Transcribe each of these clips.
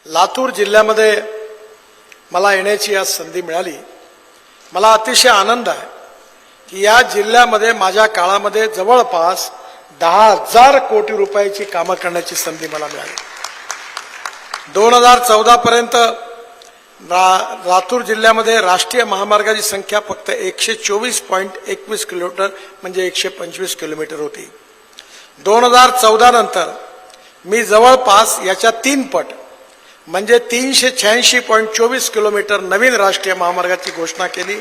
लातूर जिल्ह्यामध्ये मला येण्याची आज संधी मिळाली। मला अतिशय आनंद आहे की या जिल्ह्यामध्ये माझ्या काळामध्ये जवळपास 10,000 कोटी रुपयाची कामं करण्याची संधी मला मिळाली। 2014 पर्यंत लातूर जिल्ह्यामध्ये राष्ट्रीय महामार्गाची संख्या फक्त 124.21 किलोमीटर म्हणजे 125 किलोमीटर होती। 2014 नंतर मी जवळपास याच्या 3 पट म्हणजे 386.24 किलोमीटर नवीन राष्ट्रीय महामार्गाची घोषणा केली।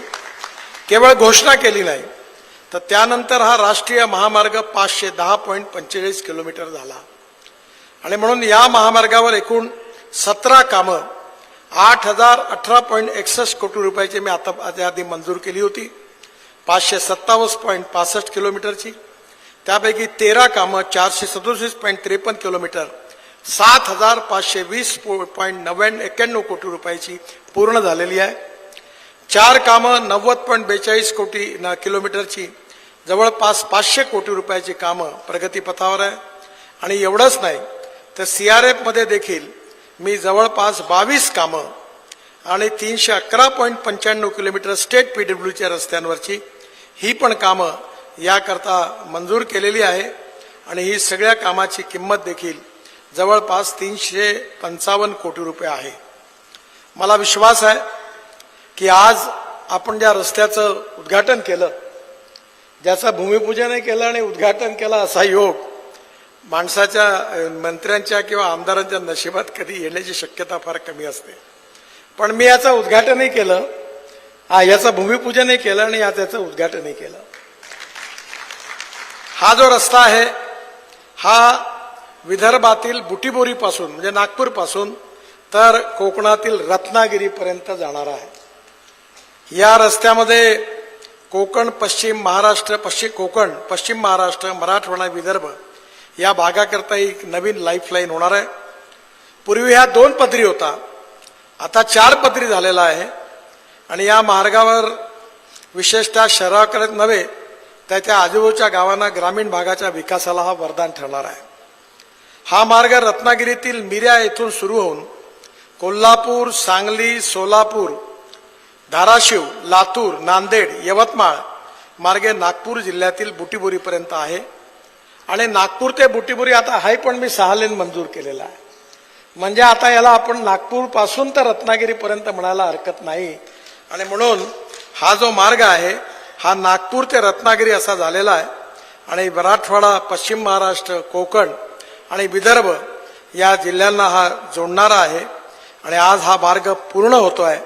केवळ घोषणा केली नाही तर त्यानंतर हा राष्ट्रीय महामार्ग 510.45 किलोमीटर झाला आणि म्हणून या महामार्गावर एकूण 17 कामं 8,018.61 कोटी रुपयाची मी आधी मंजूर केली होती। 527.65 किलोमीटरची, त्यापैकी 13 कामं 437.53 किलोमीटर 7,520.91 कोटी रुपयाची पूर्ण झालेली आहे। 4 कामं 90.42 कोटी किलोमीटरची जवळपास 500 कोटी रुपयाची कामं प्रगतीपथावर आहे। आणि एवढंच नाही तर CRF मध्ये देखील मी जवळपास 22 कामं आणि 311.95 किलोमीटर स्टेट PWच्या रस्त्यांवरची ही पण कामं याकरता मंजूर केलेली आहे आणि ही सगळ्या कामाची किंमत देखील जवळपास 355 कोटी रुपये आहे। मला विश्वास आहे की आज आपण ज्या रस्त्याचं उद्घाटन केलं, ज्याचं भूमिपूजनही केलं आणि उद्घाटन केलं, असा योग माणसाच्या मंत्र्यांच्या किंवा आमदारांच्या नशिबात कधी येण्याची शक्यता फार कमी असते। पण मी याचं उद्घाटनही केलं, याचं भूमिपूजनही केलं आणि याचं उद्घाटनही केलं। हा जो रस्ता आहे हा विदर्भातील बुटीबोरी पासून म्हणजे नागपूर पासून तर कोकणातील रत्नागिरीपर्यंत जाणार आहे। या रस्त्यामध्ये कोकण, पश्चिम महाराष्ट्र, पश्चिम महाराष्ट्र, मराठवाडा, विदर्भ या भागाकरता एक नवीन लाईफलाईन होणार आहे। पूर्वी हा 2 पदरी होता, आता 4 पदरी झालेला आहे आणि या मार्गावर विशेषतः शहराकडे नव्हे त्याच्या आजूबाजूच्या गावांना, ग्रामीण भागाच्या विकासाला हा वरदान ठरणार आहे। हा मार्ग रत्नागिरीतील मिऱ्या येथून सुरू होऊन कोल्हापूर, सांगली, सोलापूर, धाराशिव, लातूर, नांदेड, यवतमाळ मार्गे नागपूर जिल्ह्यातील बुटीबोरीपर्यंत आहे आणि नागपूर ते बुटीबोरी आता आहे पण मी 6 लेन मंजूर केलेला आहे। म्हणजे आता याला आपण नागपूर पासून तर रत्नागिरीपर्यंत म्हणायला हरकत नाही आणि म्हणून हा जो मार्ग आहे हा नागपूर ते रत्नागिरी असा झालेला आहे आणि मराठवाडा, पश्चिम महाराष्ट्र, कोकण आणि विदर्भ या जिल्ह्यांना हा जोडणारा आहे आणि आज हा मार्ग पूर्ण होतोय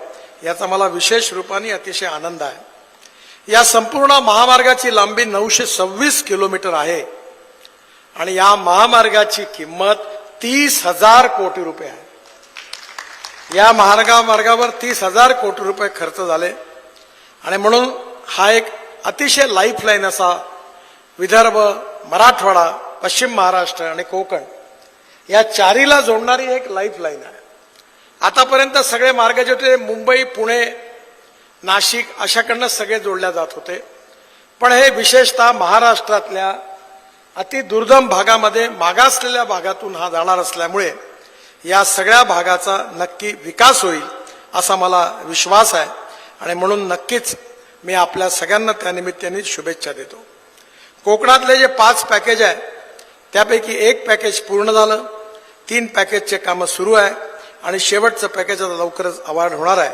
याचा मला विशेष रूपाने अतिशय आनंद आहे। या संपूर्ण महामार्गाची लांबी 926 किलोमीटर आहे आणि या महामार्गाची किंमत 30,000 कोटी रुपये आहे। या मार्गावर 30,000 कोटी रुपये खर्च झाले आणि म्हणून हा एक अतिशय लाईफलाईन असा विदर्भ, मराठवाडा, पश्चिम महाराष्ट्र आणि कोकण या चारीला जोडणारी एक लाईफलाईन आहे। आतापर्यंत सगळे मार्ग जे होते मुंबई, पुणे, नाशिक अशाकडनं सगळे जोडल्या जात होते, पण हे विशेषतः महाराष्ट्रातल्या अति दुर्गम भागामध्ये मागासलेल्या भागातून हा जाणार असल्यामुळे या सगळ्या भागाचा नक्की विकास होईल असा मला विश्वास आहे आणि म्हणून नक्कीच मी आपल्या सगळ्यांना त्या निमित्ताने शुभेच्छा देतो। कोकणातले जे 5 पॅकेज आहे त्यापैकी 1 पॅकेज पूर्ण झालं, 3 पॅकेजचे कामं सुरू आहे आणि शेवटचं पॅकेज आता लवकरच अवॉर्ड होणार आहे।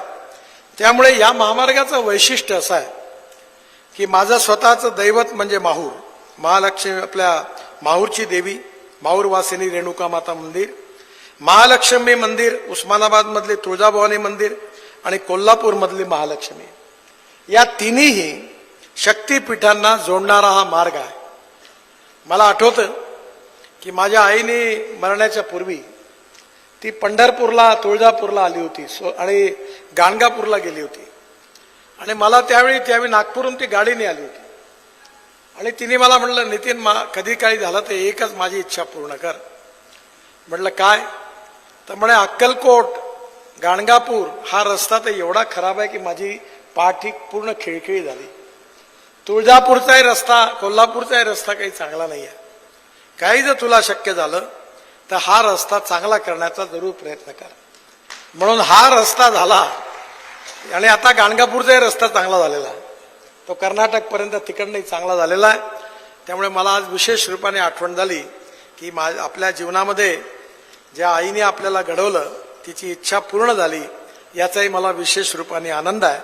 त्यामुळे या महामार्गाचं वैशिष्ट्य असं आहे की माझं स्वतःचं दैवत म्हणजे माहूर, महालक्ष्मी, आपल्या माहूरची देवी, माहूर वासिनी रेणुका माता मंदिर, महालक्ष्मी मंदिर, उस्मानाबाद मधले तुळजाभवानी मंदिर आणि कोल्हापूर मधली महालक्ष्मी, या तिन्ही शक्तीपीठांना जोडणारा हा मार्ग आहे। मला आठवतं की माझ्या आईने मरण्याच्या पूर्वी ती पंढरपूरला, तुळजापूरला आली होती आणि गाणगापूरला गेली होती आणि मला त्यावेळी नागपूरहून ती गाडीने आली होती आणि तिने मला म्हणलं, नितीन, कधी काही झालं तर एकच माझी इच्छा पूर्ण कर। म्हटलं काय? तर म्हणे अक्कलकोट, गाणगापूर हा रस्ता तर एवढा खराब आहे की माझी पाठ ही पूर्ण खिळखिळी झाली। तुळजापूरचाही रस्ता, कोल्हापूरचाही रस्ता काही चांगला नाही आहे। काही जर तुला शक्य झालं तर हा रस्ता चांगला करण्याचा जरूर प्रयत्न करा। म्हणून हा रस्ता झाला आणि आता गाणगापूरचाही रस्ता चांगला झालेला आहे, तो कर्नाटक पर्यंत तिकडनंही चांगला झालेला आहे. त्यामुळे मला आज विशेष रूपाने आठवण झाली की आपल्या जीवनामध्ये ज्या आईने आपल्याला घडवलं तिची इच्छा पूर्ण झाली, याचाही मला विशेष रूपाने आनंद आहे.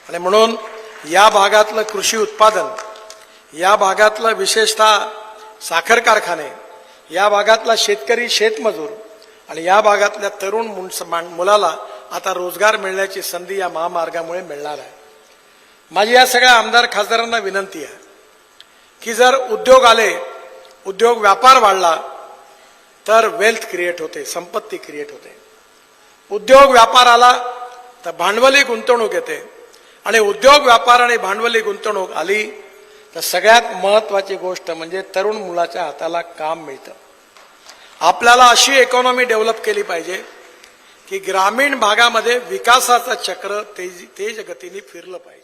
आणि म्हणून या भागातलं कृषी उत्पादन, या भागातलं विशेषतः साखर कारखाने, या भागातला शेतकरी शेतमजूर आणि या भागातल्या तरुण मुलाला आता रोजगार मिळण्याची संधी या महामार्गामुळे मिळणार आहे. माझी या सगळ्या आमदार खासदारांना विनंती आहे की जर उद्योग आले, उद्योग व्यापार वाढला तर वेल्थ क्रिएट होते, संपत्ती क्रिएट होते. उद्योग व्यापार आला तर भांडवली गुंतवणूक येते आणि उद्योग व्यापार आणि भांडवली गुंतवणूक आली तर सगळ्यात महत्वाची गोष्ट म्हणजे तरुण मुलाच्या हाताला काम मिळतं. आपल्याला अशी इकॉनॉमी डेव्हलप केली पाहिजे की ग्रामीण भागामध्ये विकासाचं चक्र तेज गतीने फिरलं पाहिजे.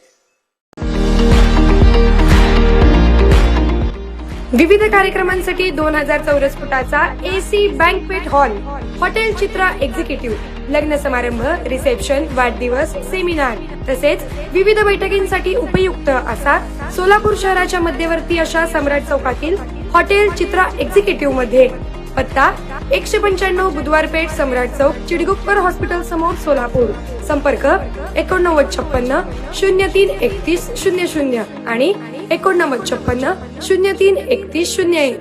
विविध कार्यक्रमांसाठी 2000 चौरस फुटाचा AC बँकवेट हॉल, हॉटेल चित्रा एक्झिक्युटिव्ह, लग्न समारंभ, रिसेप्शन, वाढदिवस, सेमिनार तसेच विविध बैठकींसाठी उपयुक्त असा सोलापूर शहराच्या मध्यवर्ती अशा सम्राट चौकातील हॉटेल चित्रा एक्झिक्युटिव्ह मध्ये. पत्ता 195 बुधवार पेठ, सम्राट चौक, चिडगुप्पर हॉस्पिटल समोर, सोलापूर. संपर्क 8956 03 31 00 आणि 8956 03 31 01.